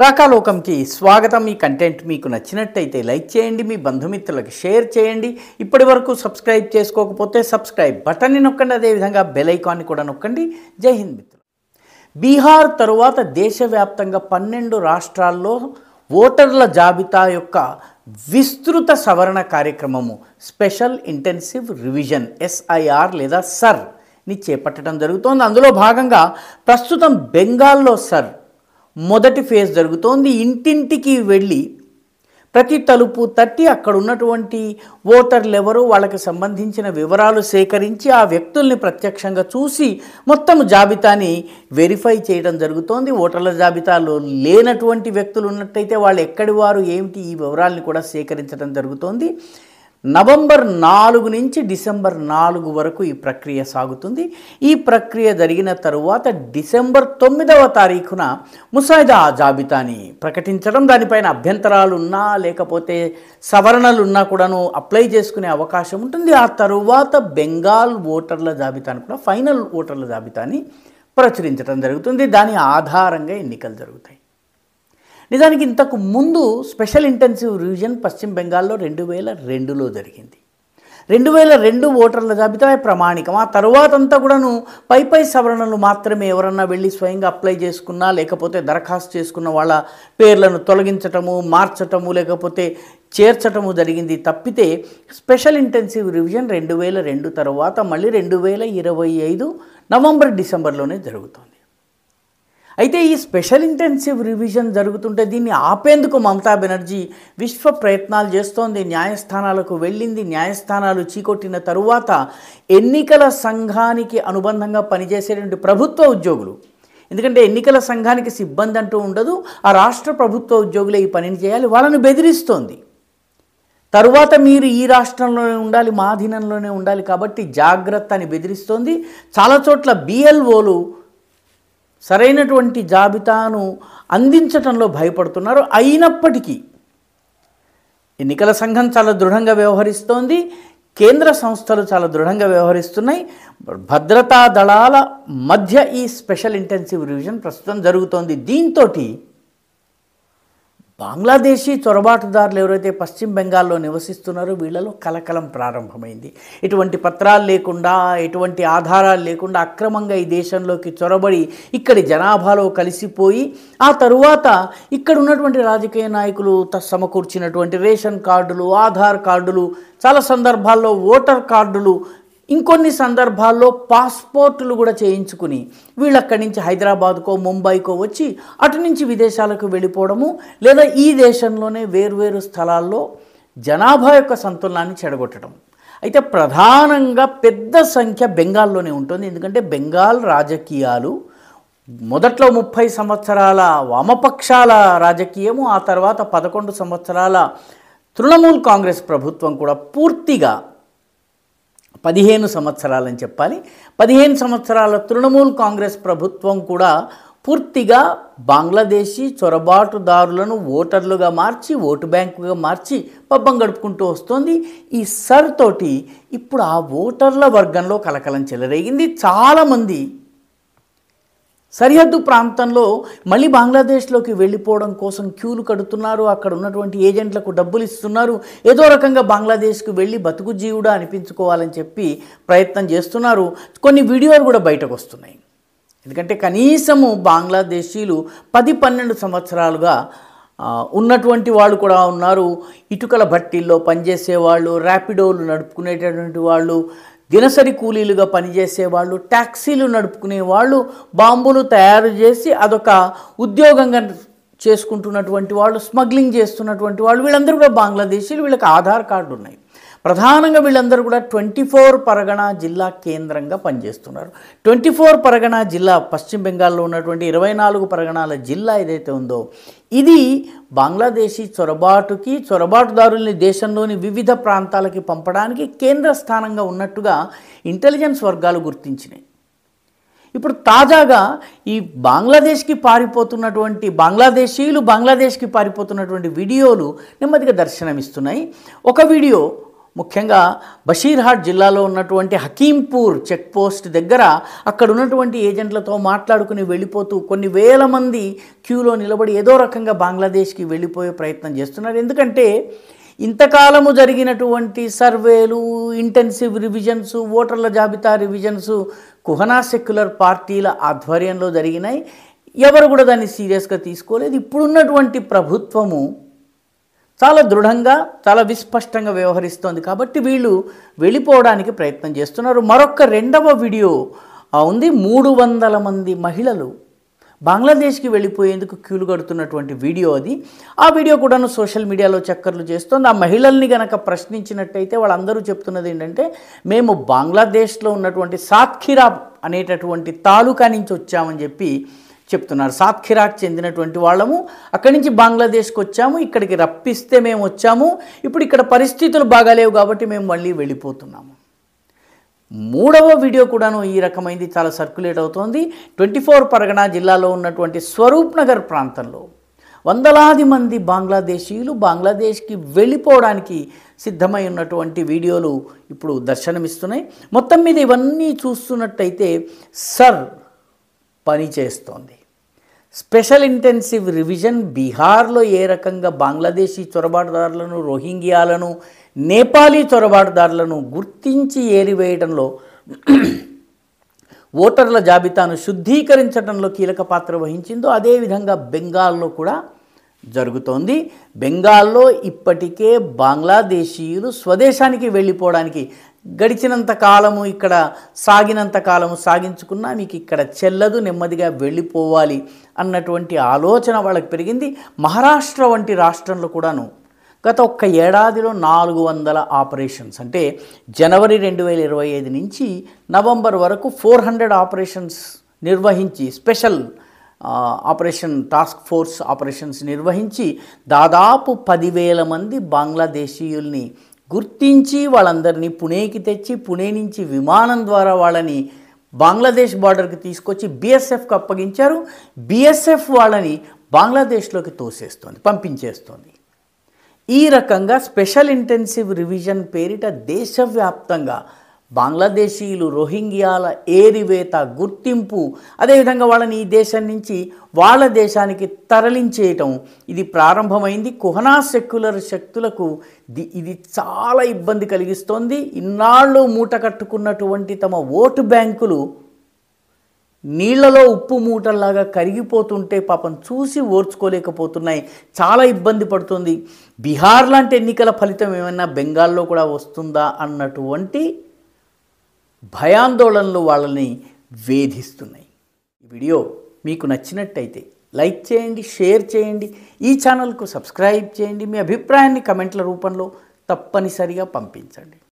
రాకాలోకంకి స్వాగతం। ఈ కంటెంట్ మీకు నచ్చినట్టయితే లైక్ చేయండి, మీ బంధుమిత్రులకు షేర్ చేయండి। ఇప్పటి వరకు సబ్స్క్రైబ్ చేసుకోకపోతే సబ్స్క్రైబ్ బటన్ని నొక్కండి, అదేవిధంగా బెల్ ఐకాన్ని కూడా నొక్కండి। జై హింద్ మిత్రులు। బీహార్ తరువాత దేశవ్యాప్తంగా 12 రాష్ట్రాల్లో ఓటర్ల జాబితా యొక్క విస్తృత సవరణ కార్యక్రమము స్పెషల్ ఇంటెన్సివ్ రివిజన్ ఎస్ఐఆర్ లేదా సర్ ని చేపట్టడం జరుగుతోంది। అందులో భాగంగా ప్రస్తుతం బెంగాల్లో సర్ మొదటి ఫేజ్ జరుగుతోంది। ఇంటింటికి వెళ్ళి ప్రతి తలుపు తట్టి అక్కడ ఉన్నటువంటి ఓటర్లు ఎవరు, వాళ్ళకి సంబంధించిన వివరాలు సేకరించి ఆ వ్యక్తుల్ని ప్రత్యక్షంగా చూసి మొత్తం జాబితాని వెరిఫై చేయడం జరుగుతోంది। ఓటర్ల జాబితాలో లేనటువంటి వ్యక్తులు ఉన్నట్టయితే వాళ్ళు ఎక్కడి వారు ఏమిటి ఈ వివరాలను కూడా సేకరించడం జరుగుతోంది। నవంబర్ 4 నుంచి డిసెంబర్ 4 వరకు ఈ ప్రక్రియ సాగుతుంది। ఈ ప్రక్రియ జరిగిన తరువాత డిసెంబర్ 9వ తారీఖున ముసాయిదా జాబితాని ప్రకటించడం, దానిపైన అభ్యంతరాలు ఉన్నా లేకపోతే సవరణలు ఉన్నా కూడాను అప్లై చేసుకునే అవకాశం ఉంటుంది। ఆ తరువాత బెంగాల్ ఓటర్ల జాబితాని కూడా ఫైనల్ ఓటర్ల జాబితాని ప్రచురించడం జరుగుతుంది। దాని ఆధారంగా ఎన్నికలు జరుగుతాయి। నిజానికి ఇంతకు ముందు స్పెషల్ ఇంటెన్సివ్ రివిజన్ పశ్చిమ బెంగాల్లో 2002లో జరిగింది। 2002 ఓటర్ల జాబితా ప్రామాణికం। ఆ తర్వాత అంతా కూడాను పై సవరణలు మాత్రమే, ఎవరన్నా వెళ్ళి స్వయంగా అప్లై చేసుకున్నా లేకపోతే దరఖాస్తు చేసుకున్న వాళ్ళ పేర్లను తొలగించటము, మార్చటము లేకపోతే చేర్చటము జరిగింది తప్పితే స్పెషల్ ఇంటెన్సివ్ రివిజన్ 2002 తర్వాత మళ్ళీ 2025 నవంబర్ డిసెంబర్లోనే జరుగుతుంది। అయితే ఈ స్పెషల్ ఇంటెన్సివ్ రివిజన్ జరుగుతుంటే దీన్ని ఆపేందుకు మమతా బెనర్జీ విశ్వ ప్రయత్నాలు చేస్తోంది। న్యాయస్థానాలకు వెళ్ళింది, న్యాయస్థానాలు చీకొట్టిన తరువాత ఎన్నికల సంఘానికి అనుబంధంగా పనిచేసేటువంటి ప్రభుత్వ ఉద్యోగులు, ఎందుకంటే ఎన్నికల సంఘానికి సిబ్బంది అంటూ ఉండదు, ఆ రాష్ట్ర ప్రభుత్వ ఉద్యోగులే ఈ పనిని చేయాలి, వాళ్ళని బెదిరిస్తోంది। తరువాత మీరు ఈ రాష్ట్రంలోనే ఉండాలి, మా అధీనంలోనే ఉండాలి కాబట్టి జాగ్రత్త అని బెదిరిస్తోంది। చాలా చోట్ల బిఎల్ఓలు సరైనటువంటి జాబితాను అందించటంలో భయపడుతున్నారు। అయినప్పటికీ ఎన్నికల సంఘం చాలా దృఢంగా వ్యవహరిస్తోంది, కేంద్ర సంస్థలు చాలా దృఢంగా వ్యవహరిస్తున్నాయి। భద్రతా దళాల మధ్య ఈ స్పెషల్ ఇంటెన్సివ్ రివిజన్ ప్రస్తుతం జరుగుతోంది। దీంతో బంగ్లాదేశీ చొరబాటుదారులు ఎవరైతే పశ్చిమ బెంగాల్లో నివసిస్తున్నారో వీళ్ళలో కలకలం ప్రారంభమైంది। ఎటువంటి పత్రాలు లేకుండా, ఎటువంటి ఆధారాలు లేకుండా అక్రమంగా ఈ దేశంలోకి చొరబడి ఇక్కడి జనాభాలో కలిసిపోయి ఆ తరువాత ఇక్కడ ఉన్నటువంటి రాజకీయ నాయకులు సమకూర్చినటువంటి రేషన్ కార్డులు, ఆధార్ కార్డులు, చాలా సందర్భాల్లో ఓటర్ కార్డులు, ఇంకొన్ని సందర్భాల్లో పాస్పోర్టులు కూడా చేయించుకుని వీళ్ళు అక్కడి నుంచి హైదరాబాద్కో ముంబైకో వచ్చి అటు నుంచి విదేశాలకు వెళ్ళిపోవడము, లేదా ఈ దేశంలోనే వేర్వేరు స్థలాల్లో జనాభా యొక్క సంతులనాన్ని చెడగొట్టడం। అయితే ప్రధానంగా పెద్ద సంఖ్య బెంగాల్లోనే ఉంటుంది, ఎందుకంటే బెంగాల్ రాజకీయాలు మొదట్లో 30 సంవత్సరాల వామపక్షాల రాజకీయము, ఆ తర్వాత 11 సంవత్సరాల తృణమూల్ కాంగ్రెస్ ప్రభుత్వం కూడా పూర్తిగా 15 సంవత్సరాలని చెప్పాలి, 15 సంవత్సరాల తృణమూల్ కాంగ్రెస్ ప్రభుత్వం కూడా పూర్తిగా బంగ్లాదేశీ చొరబాటుదారులను ఓటర్లుగా మార్చి, ఓటు బ్యాంకుగా మార్చి పబ్బం గడుపుకుంటూ వస్తోంది। ఈ సర్ తోటి ఇప్పుడు ఆ ఓటర్ల వర్గంలో కలకలం చెలరేగింది। చాలామంది సరిహద్దు ప్రాంతంలో మళ్ళీ బంగ్లాదేశ్లోకి వెళ్ళిపోవడం కోసం క్యూలు కడుతున్నారు, అక్కడ ఉన్నటువంటి ఏజెంట్లకు డబ్బులు ఇస్తున్నారు, ఏదో రకంగా బంగ్లాదేశ్కి వెళ్ళి బతుకు జీవుడా అనిపించుకోవాలని చెప్పి ప్రయత్నం చేస్తున్నారు। కొన్ని వీడియోలు కూడా బయటకు వస్తున్నాయి, ఎందుకంటే కనీసము బంగ్లాదేశీలు 10-12 సంవత్సరాలుగా ఉన్నటువంటి వాళ్ళు కూడా ఉన్నారు। ఇటుకల భట్టీల్లో పనిచేసేవాళ్ళు, ర్యాపిడోలు నడుపుకునేటటువంటి వాళ్ళు, దినసరి కూలీలుగా పనిచేసేవాళ్ళు, ట్యాక్సీలు నడుపుకునే వాళ్ళు, బాంబులు తయారు చేసి అదొక ఉద్యోగంగా చేసుకుంటున్నటువంటి వాళ్ళు, స్మగ్లింగ్ చేస్తున్నటువంటి వాళ్ళు, వీళ్ళందరూ కూడా బంగ్లాదేశీలు, వీళ్ళకి ఆధార్ కార్డు ఉన్నాయి। ప్రధానంగా వీళ్ళందరూ కూడా 24 పరగణ జిల్లా కేంద్రంగా పనిచేస్తున్నారు। 24 పరగణ జిల్లా పశ్చిమ బెంగాల్లో ఉన్నటువంటి 24 పరగణాల జిల్లా ఏదైతే ఉందో ఇది బంగ్లాదేశీ చొరబాటుదారుల్ని దేశంలోని వివిధ ప్రాంతాలకి పంపడానికి కేంద్ర స్థానంగా ఉన్నట్టుగా ఇంటెలిజెన్స్ వర్గాలు గుర్తించినాయి। ఇప్పుడు తాజాగా ఈ బంగ్లాదేశ్కి పారిపోతున్నటువంటి బంగ్లాదేశీయులు బంగ్లాదేశ్కి పారిపోతున్నటువంటి వీడియోలు నెమ్మదిగా దర్శనమిస్తున్నాయి। ఒక వీడియో ముఖ్యంగా బషీర్హాట్ జిల్లాలో ఉన్నటువంటి హకీంపూర్ చెక్ పోస్ట్ దగ్గర అక్కడ ఉన్నటువంటి ఏజెంట్లతో మాట్లాడుకుని వెళ్ళిపోతూ కొన్ని వేల మంది క్యూలో నిలబడి ఏదో రకంగా బంగ్లాదేశ్కి వెళ్ళిపోయే ప్రయత్నం చేస్తున్నారు. ఎందుకంటే ఇంతకాలము జరిగినటువంటి సర్వేలు, ఇంటెన్సివ్ రివిజన్స్, ఓటర్ల జాబితా రివిజన్స్ కుహనా సెక్యులర్ పార్టీల ఆధ్వర్యంలో జరిగినాయి. ఎవరు కూడా దాన్ని సీరియస్గా తీసుకోలేదు. ఇప్పుడున్నటువంటి ప్రభుత్వము చాలా దృఢంగా, చాలా విస్పష్టంగా వ్యవహరిస్తోంది కాబట్టి వీళ్ళు వెళ్ళిపోవడానికి ప్రయత్నం చేస్తున్నారు. మరొక రెండవ వీడియో ఉంది. 300 మంది మహిళలు బంగ్లాదేశ్కి వెళ్ళిపోయేందుకు క్యూలు కడుతున్నటువంటి వీడియో అది. ఆ వీడియో కూడాను సోషల్ మీడియాలో చక్కర్లు చేస్తోంది. ఆ మహిళల్ని గనక ప్రశ్నించినట్టయితే వాళ్ళందరూ చెప్తున్నది ఏంటంటే, మేము బంగ్లాదేశ్లో ఉన్నటువంటి సాత్ఖిరా అనేటటువంటి తాలూకా నుంచి వచ్చామని చెప్పి చెప్తున్నారు. సాత్ఖిరాకు చెందినటువంటి వాళ్ళము, అక్కడి నుంచి బంగ్లాదేశ్కి వచ్చాము, ఇక్కడికి రప్పిస్తే మేము వచ్చాము, ఇప్పుడు ఇక్కడ పరిస్థితులు బాగాలేవు కాబట్టి మేము మళ్ళీ వెళ్ళిపోతున్నాము. మూడవ వీడియో కూడాను ఈ రకమైంది, చాలా సర్క్యులేట్ అవుతోంది. 24 పరగనా జిల్లాలో ఉన్నటువంటి స్వరూప్ నగర్ ప్రాంతంలో వందలాది మంది బంగ్లాదేశీయులు బంగ్లాదేశ్కి వెళ్ళిపోవడానికి సిద్ధమై ఉన్నటువంటి వీడియోలు ఇప్పుడు దర్శనమిస్తున్నాయి. మొత్తం మీద ఇవన్నీ చూస్తున్నట్టయితే సర్ పని చేస్తోంది. స్పెషల్ ఇంటెన్సివ్ రివిజన్ బీహార్లో ఏ రకంగా బంగ్లాదేశీ చొరబాటుదారులను, రోహింగ్యాలను, నేపాలీ చొరబాటుదారులను గుర్తించి ఏరివేయడంలో, ఓటర్ల జాబితాను శుద్ధీకరించడంలో కీలక పాత్ర వహించిందో అదేవిధంగా బెంగాల్లో కూడా జరుగుతోంది. బెంగాల్లో ఇప్పటికే బంగ్లాదేశీయులు స్వదేశానికి వెళ్ళిపోవడానికి గడిచినంత కాలము, ఇక్కడ సాగినంత కాలము సాగించుకున్నా మీకు ఇక్కడ చెల్లదు, నెమ్మదిగా వెళ్ళిపోవాలి అన్నటువంటి ఆలోచన వాళ్ళకి పెరిగింది. మహారాష్ట్ర వంటి రాష్ట్రంలో కూడాను గత ఒక్క ఏడాదిలో 400 ఆపరేషన్స్, అంటే జనవరి 2025 నుంచి నవంబర్ వరకు 400 ఆపరేషన్స్ నిర్వహించి, special operation task force operations నిర్వహించి దాదాపు 10,000 మంది బంగ్లాదేశీయుల్ని గుర్తించి వాళ్ళందరినీ పుణేకి తెచ్చి, పుణే నుంచి విమానం ద్వారా వాళ్ళని బంగ్లాదేశ్ బార్డర్కి తీసుకొచ్చి బీఎస్ఎఫ్కి అప్పగించారు. బీఎస్ఎఫ్ వాళ్ళని బంగ్లాదేశ్లోకి తోసేస్తోంది, పంపించేస్తోంది. ఈ రకంగా స్పెషల్ ఇంటెన్సివ్ రివిజన్ పేరిట దేశవ్యాప్తంగా బంగ్లాదేశీయులు, రోహింగ్యాల ఏరివేత, గుర్తింపు, అదేవిధంగా వాళ్ళని ఈ దేశం నుంచి వాళ్ళ దేశానికి తరలించేయటం ఇది ప్రారంభమైంది. కుహనా సెక్యులర్ శక్తులకు ఇది చాలా ఇబ్బంది కలిగిస్తోంది. ఇన్నాళ్ళు మూట కట్టుకున్నటువంటి తమ ఓటు బ్యాంకులు నీళ్లలో ఉప్పు మూటల్లాగా కరిగిపోతుంటే పాపం చూసి ఓర్చుకోలేకపోతున్నాయి. చాలా ఇబ్బంది పడుతుంది. బీహార్ లాంటి ఎన్నికల ఫలితం ఏమైనా బెంగాల్లో కూడా వస్తుందా అన్నటువంటి భయాందోళనలు వాళ్ళని వేధిస్తున్నాయి. ఈ వీడియో మీకు నచ్చినట్టయితే లైక్ చేయండి, షేర్ చేయండి, ఈ ఛానల్కు సబ్స్క్రైబ్ చేయండి. మీ అభిప్రాయాన్ని కమెంట్ల రూపంలో తప్పనిసరిగా పంపించండి.